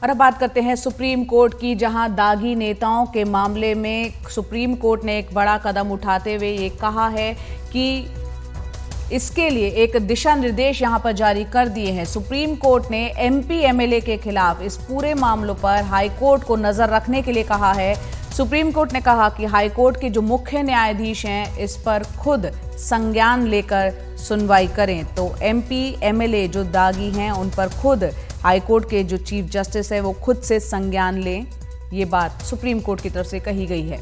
और अब बात करते हैं सुप्रीम कोर्ट की, जहां दागी नेताओं के मामले में सुप्रीम कोर्ट ने एक बड़ा कदम उठाते हुए ये कहा है कि इसके लिए एक दिशा निर्देश यहां पर जारी कर दिए हैं। सुप्रीम कोर्ट ने एमपी एमएलए के खिलाफ इस पूरे मामलों पर हाई कोर्ट को नजर रखने के लिए कहा है। सुप्रीम कोर्ट ने कहा कि हाई कोर्ट के जो मुख्य न्यायाधीश हैं इस पर खुद संज्ञान लेकर सुनवाई करें। तो एमपी एमएलए जो दागी हैं उन पर खुद हाई कोर्ट के जो चीफ जस्टिस है वो खुद से संज्ञान लें, ये बात सुप्रीम कोर्ट की तरफ से कही गई है।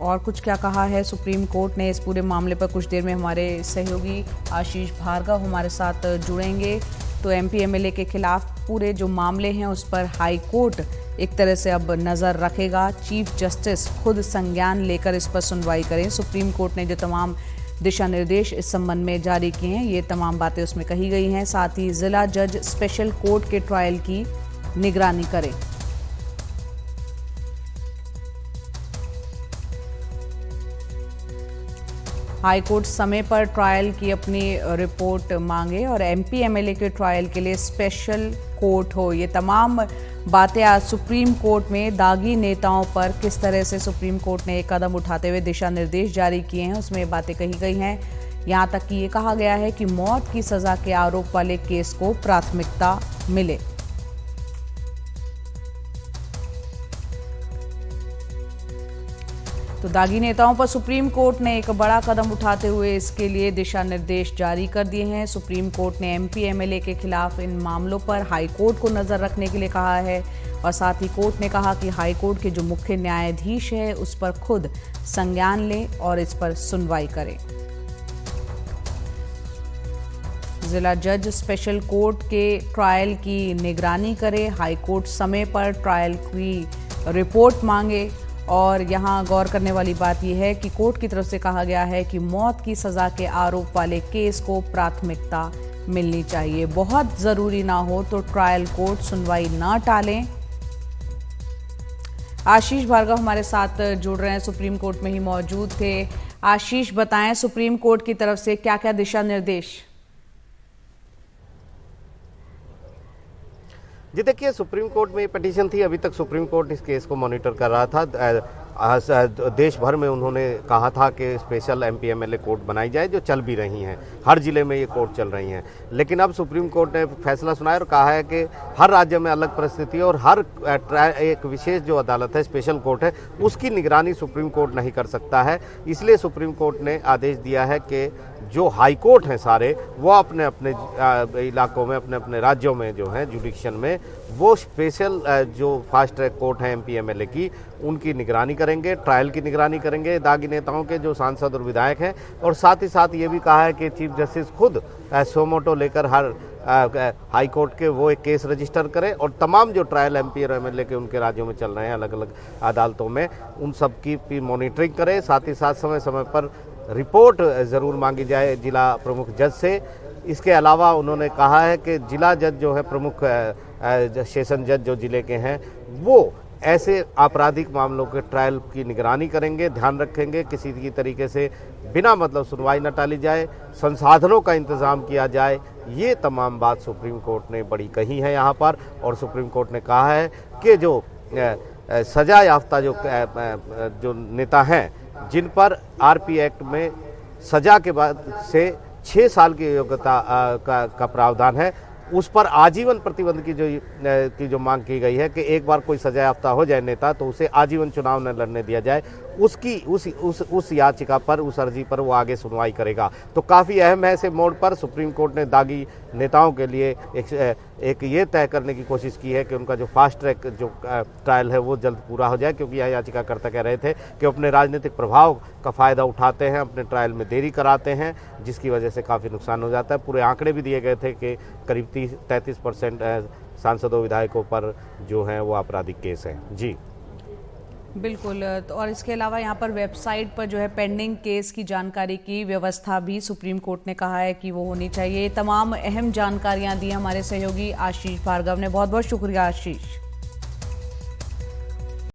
और कुछ क्या कहा है सुप्रीम कोर्ट ने इस पूरे मामले पर, कुछ देर में हमारे सहयोगी आशीष भार्गव हमारे साथ जुड़ेंगे। तो एमपी एमएलए के खिलाफ पूरे जो मामले हैं उस पर हाई कोर्ट एक तरह से अब नज़र रखेगा। चीफ जस्टिस खुद संज्ञान लेकर इस पर सुनवाई करें। सुप्रीम कोर्ट ने जो तमाम दिशा निर्देश इस संबंध में जारी किए हैं, ये तमाम बातें उसमें कही गई हैं। साथ ही जिला जज स्पेशल कोर्ट के ट्रायल की निगरानी करें। हाई कोर्ट समय पर ट्रायल की अपनी रिपोर्ट मांगे और एमपी एमएलए के ट्रायल के लिए स्पेशल कोर्ट हो। ये तमाम बातें आज सुप्रीम कोर्ट में दागी नेताओं पर किस तरह से सुप्रीम कोर्ट ने एक कदम उठाते हुए दिशा निर्देश जारी किए हैं उसमें ये बातें कही गई हैं। यहाँ तक कि ये कहा गया है कि मौत की सजा के आरोप वाले केस को प्राथमिकता मिले। तो दागी नेताओं पर सुप्रीम कोर्ट ने एक बड़ा कदम उठाते हुए इसके लिए दिशा निर्देश जारी कर दिए हैं। सुप्रीम कोर्ट ने एमपी एमएलए के खिलाफ इन मामलों पर हाई कोर्ट को नजर रखने के लिए कहा है और साथ ही कोर्ट ने कहा कि हाई कोर्ट के जो मुख्य न्यायाधीश है उस पर खुद संज्ञान लें और इस पर सुनवाई करें। जिला जज स्पेशल कोर्ट के ट्रायल की निगरानी करे, हाई कोर्ट समय पर ट्रायल की रिपोर्ट मांगे। और यहाँ गौर करने वाली बात यह है कि कोर्ट की तरफ से कहा गया है कि मौत की सजा के आरोप वाले केस को प्राथमिकता मिलनी चाहिए। बहुत जरूरी ना हो तो ट्रायल कोर्ट सुनवाई ना टालें। आशीष भार्गव हमारे साथ जुड़ रहे हैं, सुप्रीम कोर्ट में ही मौजूद थे। आशीष, बताएं सुप्रीम कोर्ट की तरफ से क्या क्या दिशा निर्देश? जी देखिए, सुप्रीम कोर्ट में ये पिटीशन थी। अभी तक सुप्रीम कोर्ट इस केस को मॉनिटर कर रहा था। देश भर में उन्होंने कहा था कि स्पेशल एमपी एमएलए कोर्ट बनाई जाए, जो चल भी रही हैं। हर जिले में ये कोर्ट चल रही हैं। लेकिन अब सुप्रीम कोर्ट ने फैसला सुनाया और कहा है कि हर राज्य में अलग परिस्थिति है और हर एक विशेष जो अदालत है, स्पेशल कोर्ट है, उसकी निगरानी सुप्रीम कोर्ट नहीं कर सकता है। इसलिए सुप्रीम कोर्ट ने आदेश दिया है कि जो हाई कोर्ट हैं सारे, वो अपने अपने इलाकों में, अपने अपने राज्यों में जो है जुडिक्शन में, वो स्पेशल जो फास्ट ट्रैक कोर्ट हैं एमपी एमएलए की, उनकी निगरानी करेंगे, ट्रायल की निगरानी करेंगे दागी नेताओं के जो सांसद और विधायक हैं। और साथ ही साथ ये भी कहा है कि चीफ जस्टिस खुद सोमोटो लेकर हर हाई कोर्ट के वो एक केस रजिस्टर करें और तमाम जो ट्रायल एमपी और एमएलए के उनके राज्यों में चल रहे हैं अलग अलग अदालतों में, उन सब की मॉनिटरिंग करें। साथ ही साथ समय समय पर रिपोर्ट ज़रूर मांगी जाए जिला प्रमुख जज से। इसके अलावा उन्होंने कहा है कि जिला जज जो है, प्रमुख सेशन जज जो जिले के हैं, वो ऐसे आपराधिक मामलों के ट्रायल की निगरानी करेंगे, ध्यान रखेंगे किसी की तरीके से बिना मतलब सुनवाई न टाली जाए, संसाधनों का इंतज़ाम किया जाए। ये तमाम बात सुप्रीम कोर्ट ने बड़ी कही है यहाँ पर। और सुप्रीम कोर्ट ने कहा है कि जो सजा याफ्ता जो नेता हैं, जिन पर आरपी एक्ट में सजा के बाद से 6 साल की योग्यता का प्रावधान है, उस पर आजीवन प्रतिबंध की जो मांग की गई है कि एक बार कोई सजा याफ्ता हो जाए नेता तो उसे आजीवन चुनाव न लड़ने दिया जाए, उस याचिका पर, उस अर्जी पर वो आगे सुनवाई करेगा। तो काफ़ी अहम है। ऐसे मोड़ पर सुप्रीम कोर्ट ने दागी नेताओं के लिए एक ये तय करने की कोशिश की है कि उनका जो फास्ट ट्रैक जो ट्रायल है वो जल्द पूरा हो जाए, क्योंकि यह याचिकाकर्ता कह रहे थे कि अपने राजनीतिक प्रभाव का फ़ायदा उठाते हैं, अपने ट्रायल में देरी कराते हैं, जिसकी वजह से काफ़ी नुकसान हो जाता है। पूरे आंकड़े भी दिए गए थे कि करीब 33% सांसदों विधायकों पर जो है वो आपराधिक केस हैं। जी बिल्कुल। तो और इसके अलावा यहाँ पर वेबसाइट पर जो है पेंडिंग केस की जानकारी की व्यवस्था भी सुप्रीम कोर्ट ने कहा है कि वो होनी चाहिए। तमाम अहम जानकारियाँ दी हमारे सहयोगी आशीष भार्गव ने। बहुत बहुत शुक्रिया आशीष।